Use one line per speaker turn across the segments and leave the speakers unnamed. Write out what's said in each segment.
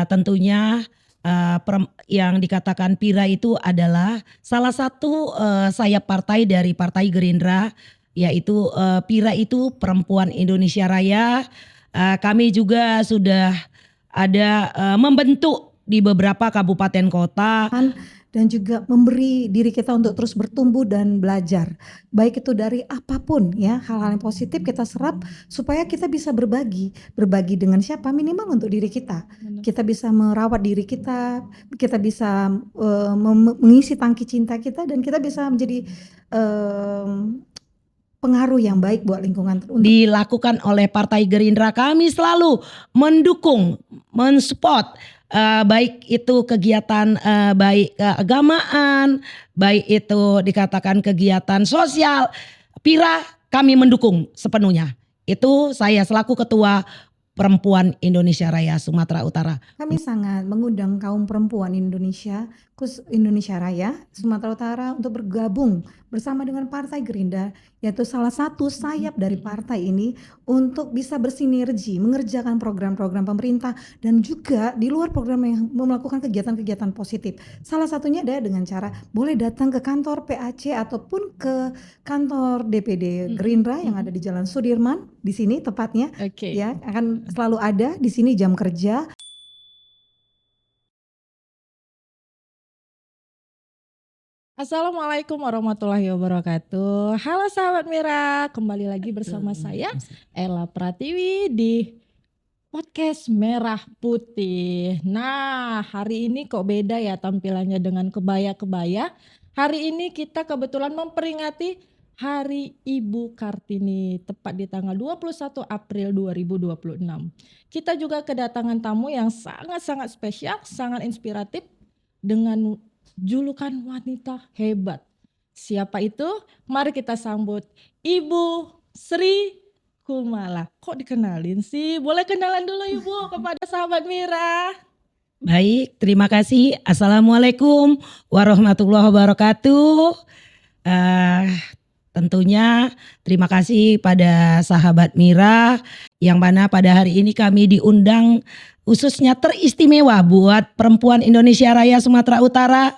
Tentunya yang dikatakan Pira itu adalah salah satu sayap partai dari Partai Gerindra, yaitu Pira itu Perempuan Indonesia Raya. Kami juga sudah ada membentuk di beberapa kabupaten kota
dan juga memberi diri kita untuk terus bertumbuh dan belajar. Baik itu dari apapun ya, hal-hal yang positif kita serap supaya kita bisa berbagi. Berbagi dengan siapa? Minimal untuk diri kita. Kita bisa merawat diri kita bisa mengisi tangki cinta kita, dan kita bisa menjadi pengaruh yang baik buat lingkungan.
Dilakukan oleh Partai Gerindra, kami selalu mendukung, mensupport baik itu kegiatan baik keagamaan, baik itu dikatakan kegiatan sosial. Pira kami mendukung sepenuhnya. Itu saya selaku Ketua Perempuan Indonesia Raya Sumatera Utara.
Kami sangat mengundang kaum perempuan Indonesia, khusus Indonesia Raya Sumatera Utara, untuk bergabung bersama dengan Partai Gerindra, yaitu salah satu sayap dari partai ini, untuk bisa bersinergi mengerjakan program-program pemerintah dan juga di luar program yang melakukan kegiatan-kegiatan positif. Salah satunya adalah dengan cara boleh datang ke kantor PAC ataupun ke kantor DPD Gerindra yang ada di Jalan Sudirman, di sini tepatnya. Ya, akan selalu ada di sini jam kerja.
Assalamualaikum warahmatullahi wabarakatuh. Halo sahabat Mira, kembali lagi bersama saya Ella Pratiwi di podcast Merah Putih. Nah, hari ini kok beda ya tampilannya dengan kebaya-kebaya. Hari ini kita kebetulan memperingati Hari Ibu Kartini, tepat di tanggal 21 April 2026. Kita juga kedatangan tamu yang sangat-sangat spesial, sangat inspiratif dengan julukan wanita hebat. Siapa itu? Mari kita sambut Ibu Sri Kumala. Kok dikenalin sih? Boleh kenalan dulu Ibu kepada sahabat Mira.
Baik, terima kasih. Assalamualaikum warahmatullahi wabarakatuh. Tentunya terima kasih pada sahabat Mira yang mana pada hari ini kami diundang khususnya teristimewa buat Perempuan Indonesia Raya Sumatera Utara.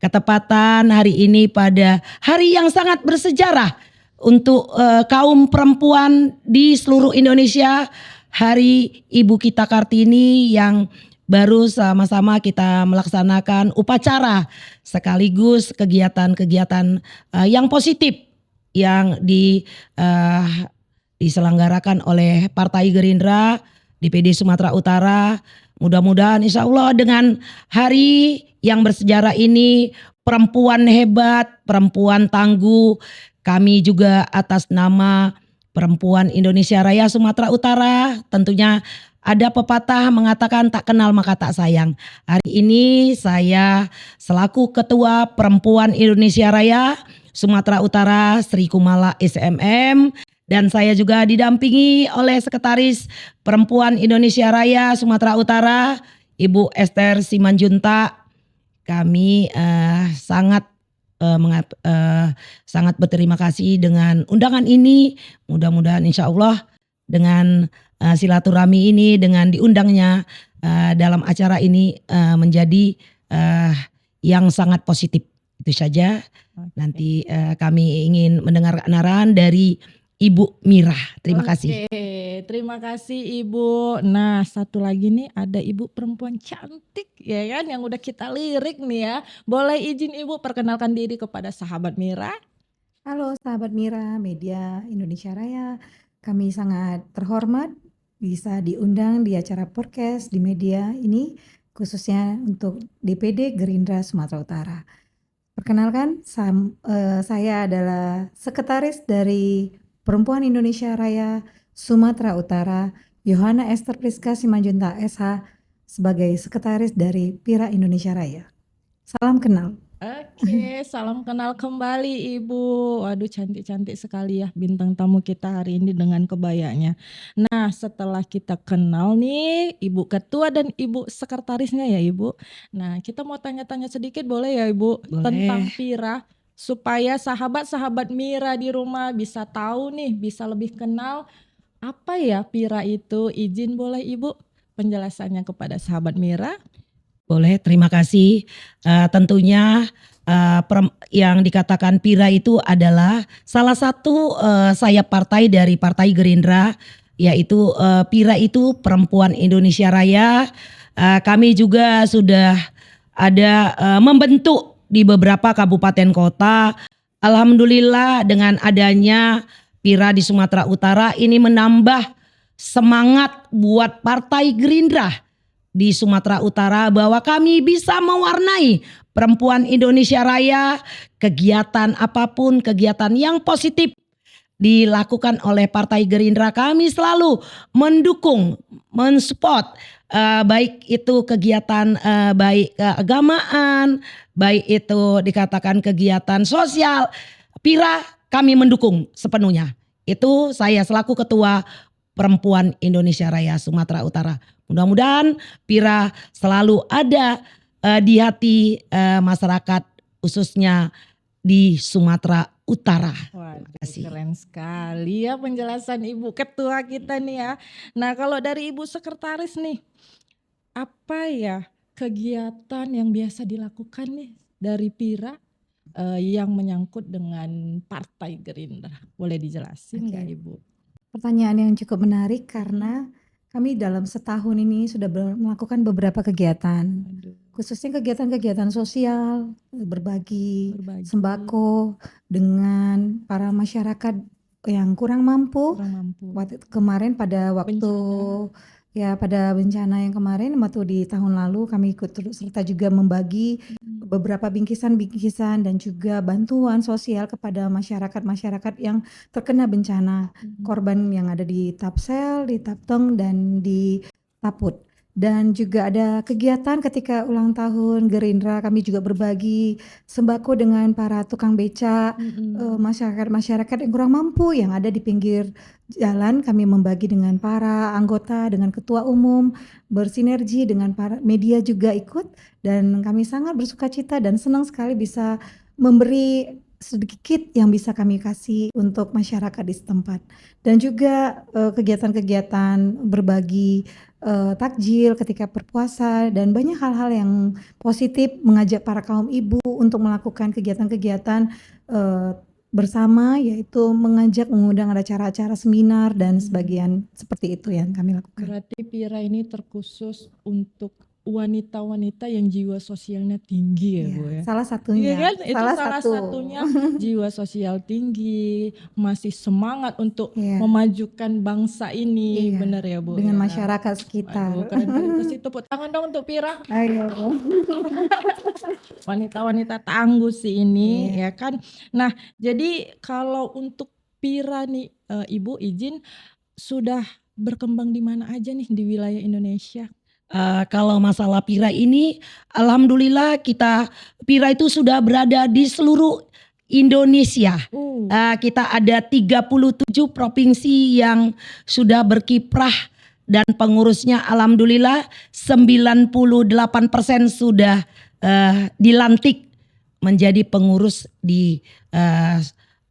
Ketepatan hari ini pada hari yang sangat bersejarah untuk kaum perempuan di seluruh Indonesia, Hari Ibu kita Kartini yang baru sama-sama kita melaksanakan upacara sekaligus kegiatan-kegiatan yang positif yang diselenggarakan oleh Partai Gerindra DPD Sumatera Utara. Mudah-mudahan insya Allah dengan hari yang bersejarah ini, perempuan hebat, perempuan tangguh, kami juga atas nama Perempuan Indonesia Raya Sumatera Utara, tentunya ada pepatah mengatakan tak kenal maka tak sayang. Hari ini saya selaku Ketua Perempuan Indonesia Raya Sumatera Utara Sri Kumala SMM, dan saya juga didampingi oleh Sekretaris Perempuan Indonesia Raya Sumatera Utara Ibu Esther Simanjuntak. Kami sangat berterima kasih dengan undangan ini. Mudah-mudahan insya Allah dengan silaturahmi ini, dengan diundangnya dalam acara ini menjadi yang sangat positif. Itu saja. Nanti kami ingin mendengar arahan dari Ibu Mira. Terima kasih.
Terima kasih Ibu. Nah, satu lagi nih ada Ibu perempuan cantik ya kan yang udah kita lirik nih ya. Boleh izin Ibu perkenalkan diri kepada sahabat Mira?
Halo sahabat Mira, media Indonesia Raya. Kami sangat terhormat bisa diundang di acara podcast di media ini, khususnya untuk DPD Gerindra Sumatera Utara. Perkenalkan, saya adalah sekretaris dari Perempuan Indonesia Raya Sumatera Utara, Yohana Esther Priska Simanjuntak SH, sebagai sekretaris dari Pira Indonesia Raya. Salam kenal.
Oke, salam kenal kembali Ibu. Waduh, cantik-cantik sekali ya bintang tamu kita hari ini dengan kebayanya. Nah, setelah kita kenal nih Ibu Ketua dan Ibu Sekretarisnya ya Ibu. Nah, kita mau tanya-tanya sedikit boleh ya Ibu?
Boleh.
Tentang Pira, supaya sahabat-sahabat Mira di rumah bisa tahu nih, bisa lebih kenal apa ya Pira itu. Izin boleh Ibu? penjelasannya kepada sahabat Mira.
Boleh, terima kasih. Tentunya yang dikatakan Pira itu adalah salah satu sayap partai dari Partai Gerindra, yaitu Pira itu Perempuan Indonesia Raya. Kami juga sudah ada membentuk di beberapa kabupaten kota. Alhamdulillah dengan adanya Pira di Sumatera Utara ini menambah semangat buat Partai Gerindra di Sumatera Utara bahwa kami bisa mewarnai Perempuan Indonesia Raya, kegiatan apapun, kegiatan yang positif dilakukan oleh Partai Gerindra, kami selalu mendukung, mensupport, baik itu kegiatan baik keagamaan, baik itu dikatakan kegiatan sosial, Pira kami mendukung sepenuhnya. Itu saya selaku Ketua Perempuan Indonesia Raya Sumatera Utara. Mudah-mudahan Pira selalu ada di hati masyarakat khususnya di Sumatera Utara.
Waduh,
kasih.
keren sekali ya penjelasan Ibu Ketua kita nih ya. Nah kalau dari Ibu Sekretaris nih, apa ya kegiatan yang biasa dilakukan nih dari Pira yang menyangkut dengan Partai Gerindra? Boleh dijelasin nggak
Oke.
Ibu?
Pertanyaan yang cukup menarik karena kami dalam setahun ini sudah melakukan beberapa kegiatan,
Aduh,
khususnya kegiatan-kegiatan sosial, berbagi
berbagi
sembako dengan para masyarakat yang kurang mampu.
kurang mampu.
Kemarin pada waktu pada bencana yang kemarin waktu di tahun lalu kami ikut turut serta juga membagi beberapa bingkisan-bingkisan dan juga bantuan sosial kepada masyarakat-masyarakat yang terkena bencana, korban yang ada di Tapsel, di Tapteng dan di Taput. Dan juga ada kegiatan ketika ulang tahun Gerindra, kami juga berbagi sembako dengan para tukang becak, masyarakat-masyarakat yang kurang mampu yang ada di pinggir jalan. Kami membagi dengan para anggota, dengan ketua umum, bersinergi dengan para media juga ikut, dan kami sangat bersukacita dan senang sekali bisa memberi sedikit yang bisa kami kasih untuk masyarakat di setempat. Dan juga kegiatan-kegiatan berbagi takjil ketika berpuasa dan banyak hal-hal yang positif, mengajak para kaum ibu untuk melakukan kegiatan-kegiatan bersama, yaitu mengundang ada acara-acara seminar dan sebagian seperti itu yang kami lakukan.
Berarti Pira ini terkhusus untuk wanita-wanita yang jiwa sosialnya tinggi ya
Iya,
Bu ya?
salah satunya.
Iya kan? Itu salah
satu.
satunya jiwa sosial tinggi, masih semangat untuk
Iya.
memajukan bangsa ini,
Iya,
benar ya Bu?
dengan
ya?
masyarakat sekitar.
Waduh, keren-keren. Kasih tepuk tangan dong untuk Pira.
Ayo.
Wanita-wanita tangguh sih ini,
Iya.
ya kan? Nah, jadi kalau untuk Pira nih, Ibu izin sudah berkembang di mana aja nih di wilayah Indonesia?
Kalau masalah Pira ini, alhamdulillah Pira itu sudah berada di seluruh Indonesia. Kita ada 37 provinsi yang sudah berkiprah dan pengurusnya alhamdulillah 98% sudah dilantik menjadi pengurus di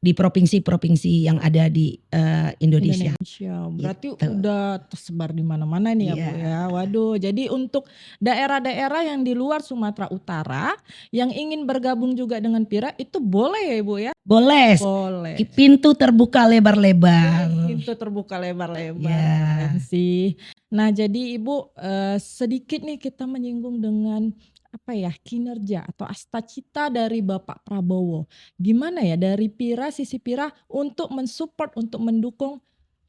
provinsi-provinsi yang ada di Indonesia.
Berarti
Gitu.
udah tersebar di mana-mana nih ya Bu
Iya.
ya. Waduh, jadi untuk daerah-daerah yang di luar Sumatera Utara yang ingin bergabung juga dengan Pira itu boleh ya Ibu ya?
Boleh.
Boleh.
Pintu terbuka lebar-lebar.
Pintu terbuka lebar-lebar.
Ya.
Keren sih. Nah, jadi Ibu sedikit nih kita menyinggung dengan apa ya kinerja atau astacita dari Bapak Prabowo. Gimana ya dari Pira, sisi Pira untuk mensupport, untuk mendukung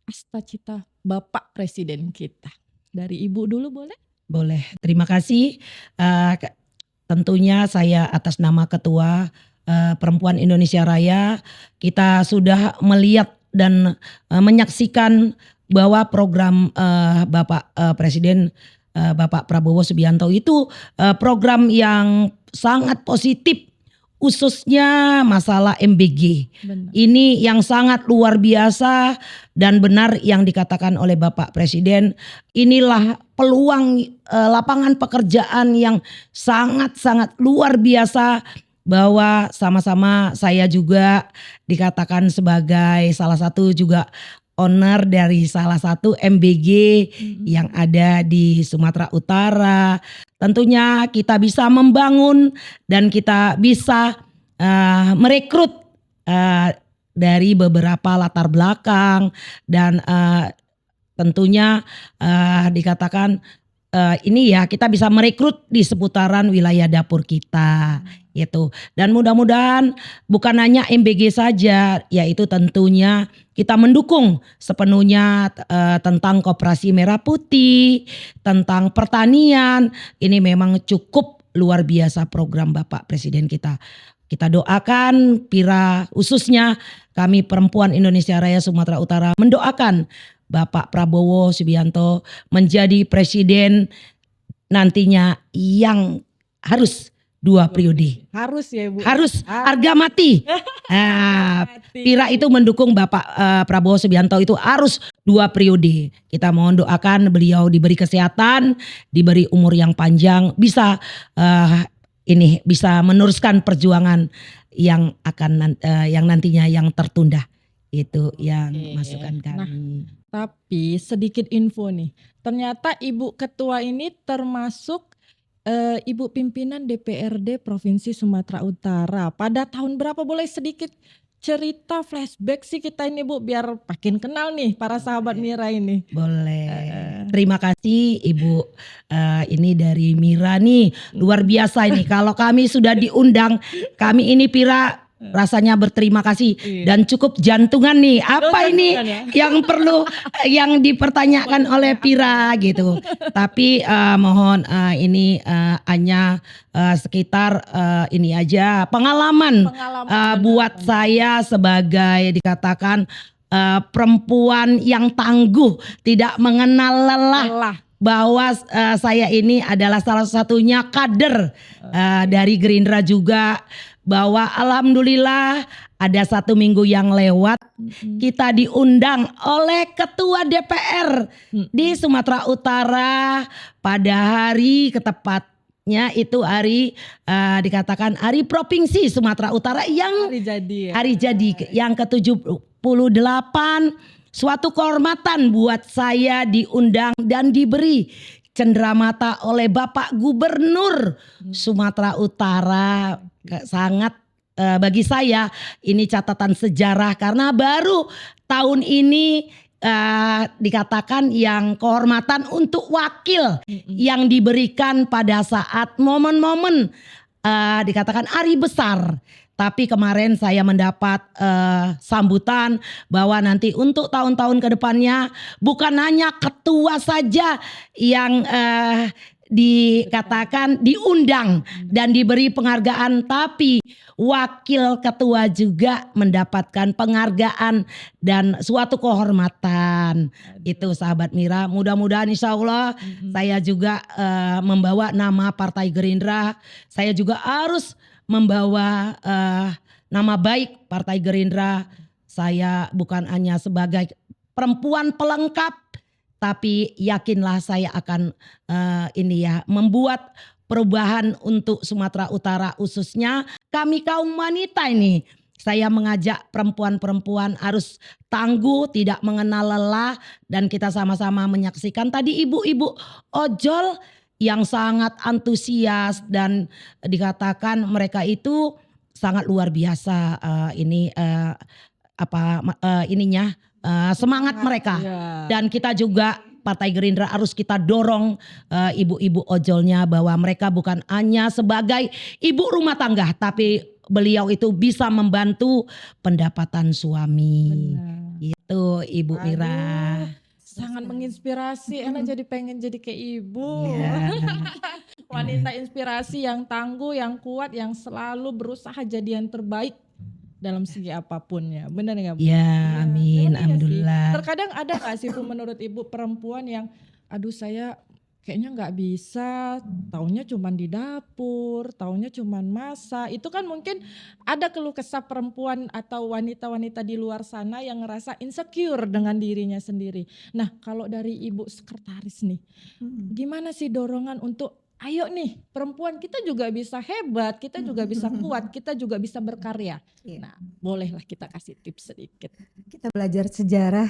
astacita Bapak Presiden kita. Dari Ibu dulu boleh?
Boleh. Terima kasih. Tentunya saya atas nama Ketua Perempuan Indonesia Raya, kita sudah melihat dan menyaksikan bahwa program Bapak Presiden Bapak Prabowo Subianto itu program yang sangat positif, khususnya masalah MBG.
Benar.
Ini yang sangat luar biasa dan benar yang dikatakan oleh Bapak Presiden. Inilah peluang lapangan pekerjaan yang sangat-sangat luar biasa, bahwa sama-sama saya juga dikatakan sebagai salah satu juga owner dari salah satu MBG yang ada di Sumatera Utara. Tentunya kita bisa membangun dan kita bisa merekrut dari beberapa latar belakang dan tentunya dikatakan ini ya kita bisa merekrut di seputaran wilayah dapur kita gitu. Dan mudah-mudahan bukan hanya MBG saja, yaitu tentunya kita mendukung sepenuhnya tentang Koperasi Merah Putih, tentang pertanian. Ini memang cukup luar biasa program Bapak Presiden kita. Kita doakan Pira, khususnya kami perempuan Indonesia Raya Sumatera Utara mendoakan Bapak Prabowo Subianto menjadi presiden nantinya yang harus 2 periode.
Harus ya Bu.
Harus harga mati. Pira itu mendukung Bapak Prabowo Subianto itu harus 2 periode. Kita mohon doakan beliau diberi kesehatan, diberi umur yang panjang, bisa bisa meneruskan perjuangan yang akan yang nantinya yang tertunda. Itu yang masukan kami.
Tapi sedikit info nih, ternyata Ibu Ketua ini termasuk Ibu pimpinan DPRD Provinsi Sumatera Utara. Pada tahun berapa, boleh sedikit cerita flashback sih kita ini Bu, biar makin kenal nih para sahabat Mira ini.
Boleh. Terima kasih Ibu ini dari Mira nih, luar biasa ini. Kalau kami sudah diundang, kami ini Pira rasanya berterima kasih dan cukup jantungan nih. Apa ini yang perlu yang dipertanyakan oleh Pira gitu. Tapi mohon ini hanya sekitar ini aja pengalaman buat saya sebagai dikatakan perempuan yang tangguh, tidak mengenal lelah. Bahwa saya ini adalah salah satunya kader dari Gerindra juga, bahwa alhamdulillah ada 1 minggu yang lewat kita diundang oleh Ketua DPR di Sumatera Utara pada hari ketepatnya itu hari dikatakan hari Provinsi Sumatera Utara yang hari jadi yang ke-78. Suatu kehormatan buat saya diundang dan diberi cenderamata oleh Bapak Gubernur Sumatera Utara. Sangat bagi saya ini catatan sejarah karena baru tahun ini dikatakan yang kehormatan untuk wakil yang diberikan pada saat momen-momen dikatakan hari besar. Tapi kemarin saya mendapat sambutan bahwa nanti untuk tahun-tahun ke depannya bukan hanya ketua saja yang dikatakan diundang dan diberi penghargaan, tapi wakil ketua juga mendapatkan penghargaan dan suatu kehormatan. Itu sahabat Mira, mudah-mudahan insya Allah saya juga membawa nama Partai Gerindra. Saya juga harus membawa nama baik Partai Gerindra. Saya bukan hanya sebagai perempuan pelengkap, tapi yakinlah saya akan membuat perubahan untuk Sumatera Utara, khususnya kami kaum wanita ini. Saya mengajak perempuan-perempuan harus tangguh, tidak mengenal lelah, dan kita sama-sama menyaksikan tadi ibu-ibu ojol yang sangat antusias dan dikatakan mereka itu sangat luar biasa semangat mereka. Dan kita juga Partai Gerindra harus kita dorong ibu-ibu ojolnya bahwa mereka bukan hanya sebagai ibu rumah tangga, tapi beliau itu bisa membantu pendapatan suami. Itu Ibu Mira.
Sangat menginspirasi, Ella jadi pengen jadi kayak ibu. Wanita inspirasi yang tangguh, yang kuat, yang selalu berusaha jadi yang terbaik dalam segi apapun ya. Benar nggak Bu?
Ya, amin, alhamdulillah.
Terkadang ada nggak sih Bu menurut ibu perempuan yang aduh saya kayaknya nggak bisa, taunya cuman di dapur, taunya cuman masak. Itu kan mungkin ada keluh kesah perempuan atau wanita-wanita di luar sana yang ngerasa insecure dengan dirinya sendiri. Nah kalau dari ibu sekretaris nih, gimana sih dorongan untuk ayo nih perempuan kita juga bisa hebat, kita juga bisa kuat, kita juga bisa berkarya. Nah bolehlah kita kasih tips sedikit.
Kita belajar sejarah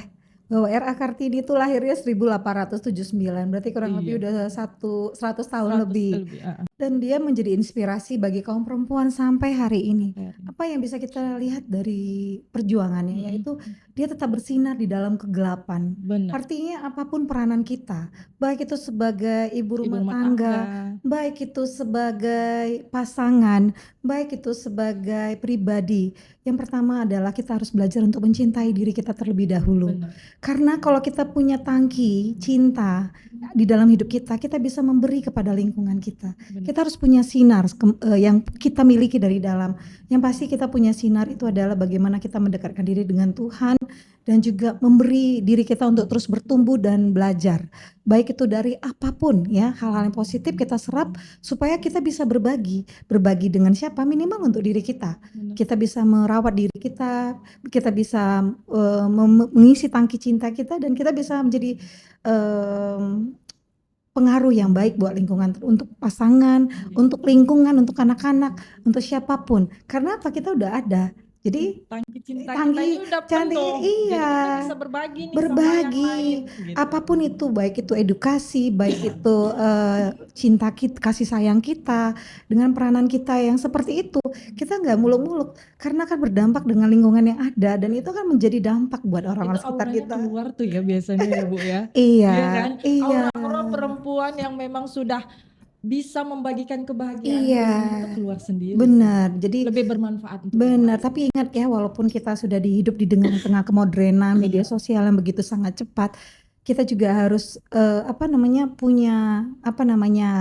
bahwa R.A. Kartini itu lahirnya 1879, berarti kurang lebih
Iya.
udah 100 tahun
100
lebih.
lebih.
Dan dia menjadi inspirasi bagi kaum perempuan sampai hari ini.
Keren.
Apa yang bisa kita lihat dari perjuangannya, yaitu dia tetap bersinar di dalam kegelapan.
Benar.
Artinya apapun peranan kita, baik itu sebagai ibu
Ibu
rumah
rumah
tangga,
tangga.
baik itu sebagai pasangan, baik itu sebagai pribadi. Yang pertama adalah kita harus belajar untuk mencintai diri kita terlebih dahulu.
Benar.
Karena kalau kita punya tangki cinta di dalam hidup kita, kita bisa memberi kepada lingkungan kita.
Benar.
Kita harus punya sinar yang kita miliki dari dalam. Yang pasti kita punya sinar itu adalah bagaimana kita mendekatkan diri dengan Tuhan dan juga memberi diri kita untuk terus bertumbuh dan belajar. Baik itu dari apapun ya, hal-hal yang positif kita serap supaya kita bisa berbagi. Berbagi dengan siapa? Minimal untuk diri kita.
Benar.
Kita bisa merawat diri kita bisa mengisi tangki cinta kita, dan kita bisa menjadi pengaruh yang baik buat lingkungan, untuk pasangan, untuk lingkungan, untuk anak-anak, untuk siapapun. Karena apa? Kita udah ada. Jadi
Tangki cinta kita
tangki
ini udah
cantik,
penuh. Jadi
iya.
kita bisa berbagi nih sama yang
Berbagi
lain. Gitu.
apapun itu, baik itu edukasi, baik itu cinta kita, kasih sayang kita, dengan peranan kita yang seperti itu. Kita nggak muluk-muluk, karena kan berdampak dengan lingkungan yang ada, dan itu kan menjadi dampak buat orang-orang
Itu
sekitar
auranya
kita.
keluar tuh ya biasanya ya Bu ya.
Iya,
Iya kan?
iya,
Aura-aura perempuan yang memang sudah bisa membagikan kebahagiaan
iya,
itu keluar sendiri.
benar. Jadi
Lebih bermanfaat untuk
benar,
yang lain.
tapi ingat ya, walaupun kita sudah hidup di tengah kemodernan, media sosial yang begitu sangat cepat, kita juga harus punya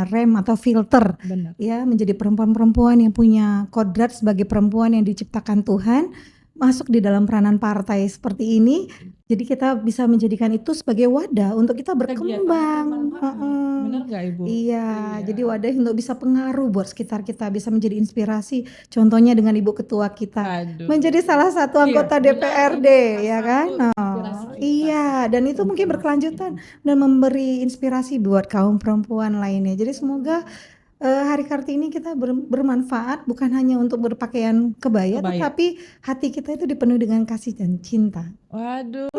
rem atau filter
Benar.
ya, menjadi perempuan-perempuan yang punya kodrat sebagai perempuan yang diciptakan Tuhan, masuk di dalam peranan partai seperti ini. Jadi kita bisa menjadikan itu sebagai wadah untuk kita berkembang.
Benar nggak Ibu?
Iya, jadi wadah untuk bisa pengaruh buat sekitar kita, bisa menjadi inspirasi. Contohnya dengan Ibu Ketua kita,
Aduh.
menjadi salah satu anggota
Iya,
DPRD,
benar.
ya kan?
Inspirasi kita.
Iya, dan itu mungkin berkelanjutan dan memberi inspirasi buat kaum perempuan lainnya. Jadi semoga Hari Kartini kita bermanfaat, bukan hanya untuk berpakaian kebaya, tetapi hati kita itu dipenuhi dengan kasih dan cinta.
Waduh,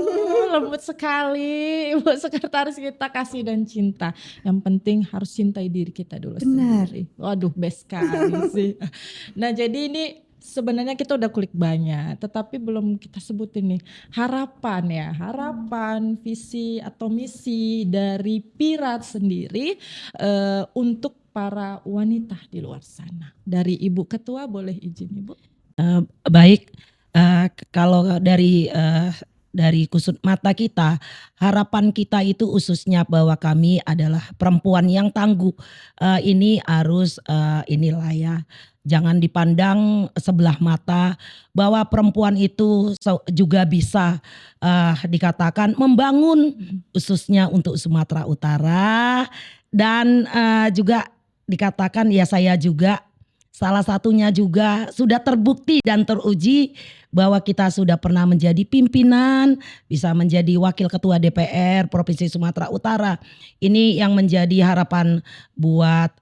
lembut sekali Ibu Sekretaris kita, kasih dan cinta. Yang penting harus cintai diri kita dulu.
Benar.
Sendiri. Waduh, best sekali sih. Nah, jadi ini sebenarnya kita udah kulik banyak, tetapi belum kita sebutin nih harapan, visi atau misi dari Pirat sendiri untuk para wanita di luar sana. Dari Ibu Ketua, boleh izin Ibu?
Baik, kalau dari kusut mata kita, harapan kita itu khususnya bahwa kami adalah perempuan yang tangguh. Ini harus inilah ya, jangan dipandang sebelah mata bahwa perempuan itu juga bisa dikatakan membangun, khususnya untuk Sumatera Utara, dan juga dikatakan ya, saya juga salah satunya juga sudah terbukti dan teruji bahwa kita sudah pernah menjadi pimpinan, bisa menjadi wakil ketua DPR Provinsi Sumatera Utara. Ini yang menjadi harapan buat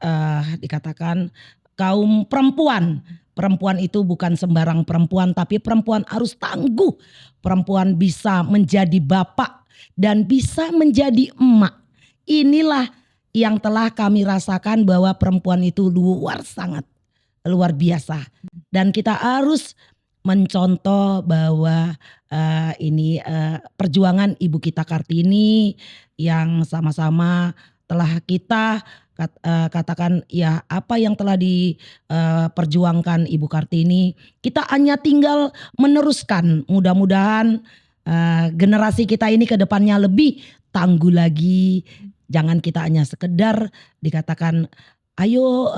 dikatakan kaum perempuan. Perempuan itu bukan sembarang perempuan, tapi perempuan harus tangguh. Perempuan bisa menjadi bapak dan bisa menjadi emak. Inilah yang telah kami rasakan bahwa perempuan itu sangat luar biasa, dan kita harus mencontoh bahwa ini perjuangan Ibu kita Kartini yang sama-sama telah kita katakan ya, apa yang telah diperjuangkan Ibu Kartini, kita hanya tinggal meneruskan. Mudah-mudahan generasi kita ini ke depannya lebih tangguh lagi. Jangan kita hanya sekedar dikatakan ayo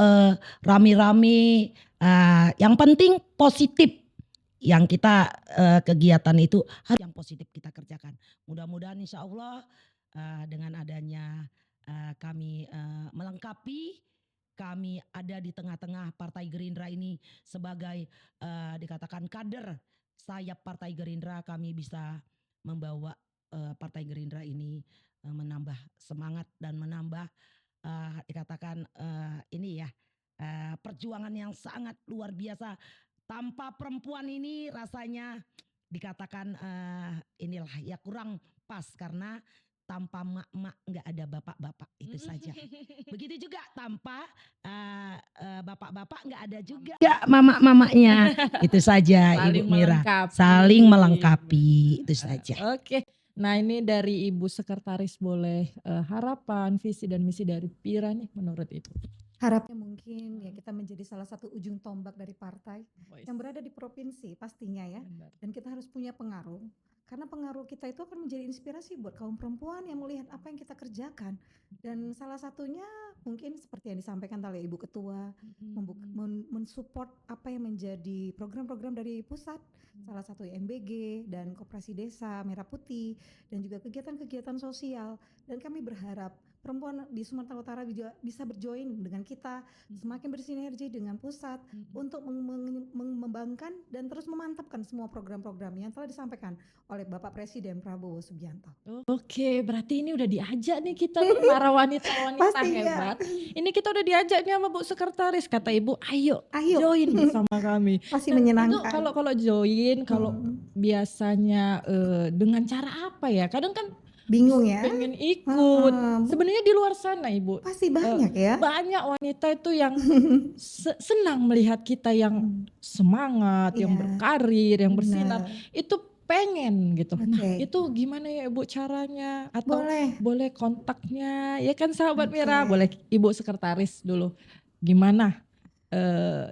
rame-rame, yang penting positif. Yang kita kegiatan itu harus yang positif kita kerjakan. Mudah-mudahan insya Allah dengan adanya kami melengkapi, kami ada di tengah-tengah Partai Gerindra ini sebagai dikatakan kader sayap Partai Gerindra, kami bisa membawa Partai Gerindra ini menambah semangat dan menambah dikatakan ini ya, perjuangan yang sangat luar biasa. Tanpa perempuan ini rasanya dikatakan inilah ya, kurang pas karena tanpa mak-mak nggak ada bapak-bapak, itu saja. Begitu juga tanpa bapak-bapak nggak ada juga mama-mamanya. Itu saja
Saling
Ibu Mira.
melengkapi.
Saling melengkapi, itu saja.
Oke. Nah, ini dari Ibu Sekretaris boleh harapan, visi dan misi dari Pira nih menurut Ibu.
Harapnya mungkin ya kita menjadi salah satu ujung tombak dari partai yang berada di provinsi pastinya ya.
Benar.
Dan kita harus punya pengaruh. Karena pengaruh kita itu akan menjadi inspirasi buat kaum perempuan yang melihat apa yang kita kerjakan. Dan salah satunya mungkin seperti yang disampaikan oleh Ibu Ketua, mensupport apa yang menjadi program-program dari pusat. Salah satu MBG dan Koperasi Desa Merah Putih dan juga kegiatan-kegiatan sosial. Dan kami berharap perempuan di Sumatera Utara bisa berjoin dengan kita, semakin bersinergi dengan pusat untuk mengembangkan dan terus memantapkan semua program-program yang telah disampaikan oleh Bapak Presiden Prabowo Subianto.
Oke, berarti ini udah diajak nih kita nih para wanita-wanita
Pastinya.
hebat. Ini kita udah diajak nih sama Bu Sekretaris, kata Ibu, ayo
Ayo.
join bersama kami.
Pasti
Nah,
menyenangkan.
itu kalau join, kalau biasanya dengan cara apa ya? Kadang kan
bingung ya.
pengen ikut.
Mm-mm.
Sebenarnya di luar sana Ibu,
Pasti banyak ya.
banyak wanita itu yang senang melihat kita yang semangat, yang
Iya.
berkarir, yang bersinar.
Benar.
Itu pengen gitu. Nah,
Oke.
itu gimana ya Ibu caranya? Atau
Boleh.
boleh kontaknya? Ya kan sahabat
Oke.
Mira, boleh Ibu Sekretaris dulu. Gimana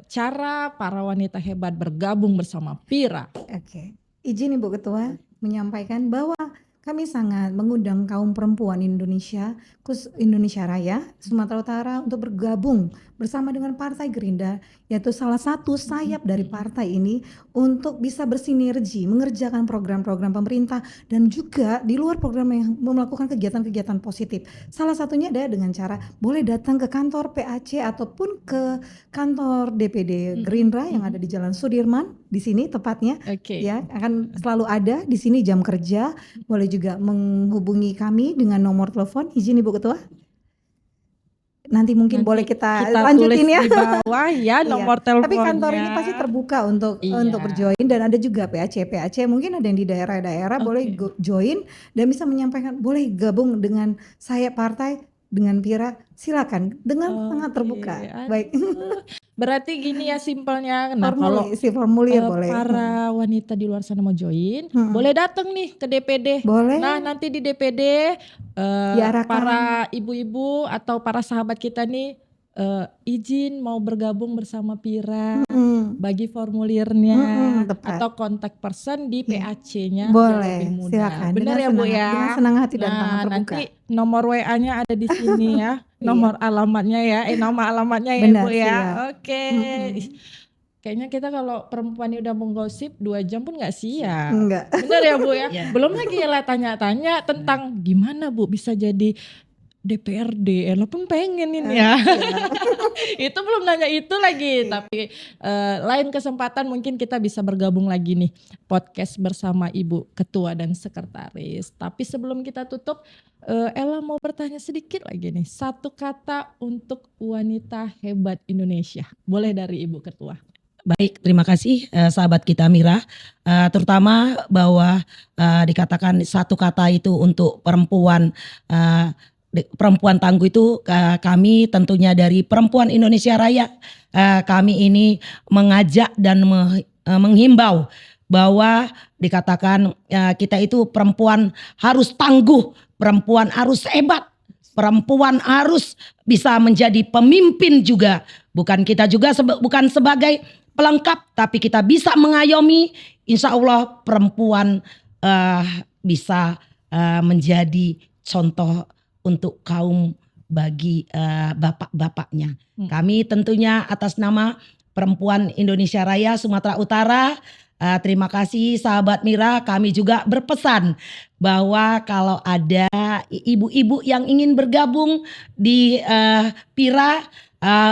cara para wanita hebat bergabung bersama Pira?
Oke. Izin Ibu Ketua menyampaikan bahwa kami sangat mengundang kaum perempuan Indonesia, khusus Indonesia Raya, Sumatera Utara untuk bergabung bersama dengan Partai Gerindra, yaitu salah satu sayap dari partai ini untuk bisa bersinergi mengerjakan program-program pemerintah dan juga di luar program yang melakukan kegiatan-kegiatan positif. Salah satunya adalah dengan cara boleh datang ke kantor PAC ataupun ke kantor DPD Gerindra yang ada di Jalan Sudirman di sini tepatnya.
Oke.
Ya, akan selalu ada di sini jam kerja. Boleh juga menghubungi kami dengan nomor telepon. Izin Ibu Ketua. Nanti mungkin
Nanti
boleh kita
tulis
lanjutin ya.
di bawah ya nomor teleponnya.
Tapi kantor ini pasti terbuka untuk
Iya.
berjoin dan ada juga PAC mungkin ada yang di daerah-daerah boleh join dan bisa menyampaikan boleh gabung dengan saya partai dengan Pira, silakan dengan sangat terbuka.
Aduh.
Baik.
Berarti gini ya simpelnya. Nah, kalau
formulir boleh.
para wanita di luar sana mau join, boleh datang nih ke DPD.
Boleh.
Nah, nanti di DPD
Diarahkan.
para ibu-ibu atau para sahabat kita nih izin mau bergabung bersama Pira, bagi formulirnya
tepat.
atau kontak person di
Iya.
PAC-nya.
Boleh,
lebih mudah.
silakan.
Benar
Dengan
ya Bu
senang-
ya.
dengan senang hati dan
Nah,
sangat terbuka.
nanti nomor WA-nya ada di sini ya. Nomor alamatnya ya. Nama alamatnya ya
Benar,
Bu ya.
siap.
Oke. Kayaknya kita kalau perempuan ini udah menggosip 2 jam pun gak siap.
Enggak.
Bener ya Bu ya.
Iya.
Belum lagi ya lah tanya-tanya tentang gimana Bu bisa jadi DPRD. Ella pun pengen ini ya. Itu belum nanya itu lagi. Tapi lain kesempatan mungkin kita bisa bergabung lagi nih. Podcast bersama Ibu Ketua dan Sekretaris. Tapi sebelum kita tutup, Ella mau bertanya sedikit lagi nih. 1 kata untuk wanita hebat Indonesia. Boleh dari Ibu Ketua.
Baik, terima kasih sahabat kita Mira. Terutama bahwa dikatakan 1 kata itu untuk perempuan perempuan tangguh itu kami tentunya dari Perempuan Indonesia Raya kami ini mengajak dan menghimbau bahwa dikatakan kita itu perempuan harus tangguh, perempuan harus hebat, perempuan harus bisa menjadi pemimpin juga. Bukan kita juga bukan sebagai pelengkap, tapi kita bisa mengayomi. Insya Allah perempuan bisa menjadi contoh untuk kaum bagi bapak-bapaknya. Kami tentunya atas nama Perempuan Indonesia Raya Sumatera Utara, terima kasih sahabat Mira. Kami juga berpesan bahwa kalau ada ibu-ibu yang ingin bergabung di Pira,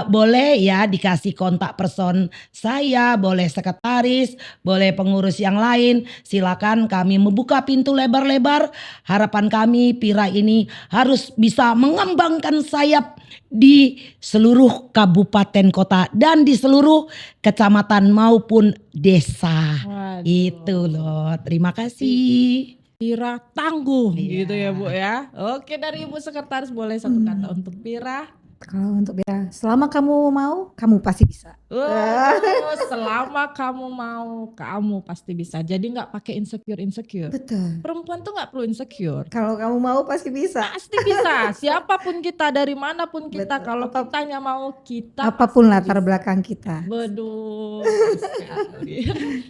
boleh ya dikasih kontak person saya, boleh sekretaris, boleh pengurus yang lain. Silakan, kami membuka pintu lebar-lebar. Harapan kami Pira ini harus bisa mengembangkan sayap di seluruh kabupaten kota dan di seluruh kecamatan maupun desa.
Waduh.
Itu loh. Terima kasih.
Pira tangguh
Iya.
gitu ya Bu ya. Oke, dari Ibu Sekretaris boleh satu kata untuk Pira.
Kalau untuk Pira, selama kamu mau, kamu pasti bisa.
Waduh, selama kamu mau, kamu pasti bisa. Jadi nggak pakai insecure.
Betul.
Perempuan tuh nggak perlu insecure.
Kalau kamu mau pasti bisa.
Pasti bisa. Siapapun kita, dari manapun kita,
Betul.
kalau kitanya mau, kita
Apapun
pasti
latar
bisa.
belakang kita.
Waduh, sekali.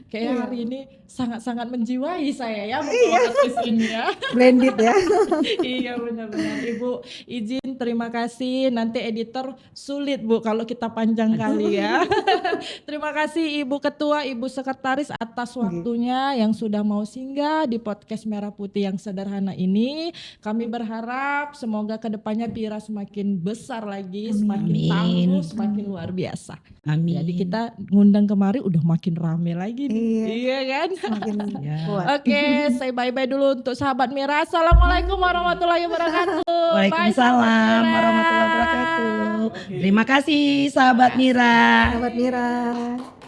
Kayak hari ini sangat-sangat menjiwai saya ya membawa podcast ini ya.
Blended ya.
Iya benar-benar. Ibu izin terima kasih. Nanti editor sulit Bu kalau kita panjang kali ya. Terima kasih Ibu Ketua, Ibu Sekretaris atas waktunya yang sudah mau singgah di podcast Merah Putih yang sederhana ini. Kami berharap semoga kedepannya Pira semakin besar lagi, semakin
Amin.
tangguh, semakin luar biasa.
Amin.
Jadi kita ngundang kemari udah makin rame lagi nih.
Iya.
Iya kan?
Semakin
Ya.
kuat.
Oke, saya bye-bye dulu untuk sahabat Mira. Assalamualaikum warahmatullahi wabarakatuh. Bye,
Waalaikumsalam
sahabat Mira.
warahmatullahi wabarakatuh. Terima kasih sahabat Mira.
Sahabat Mira.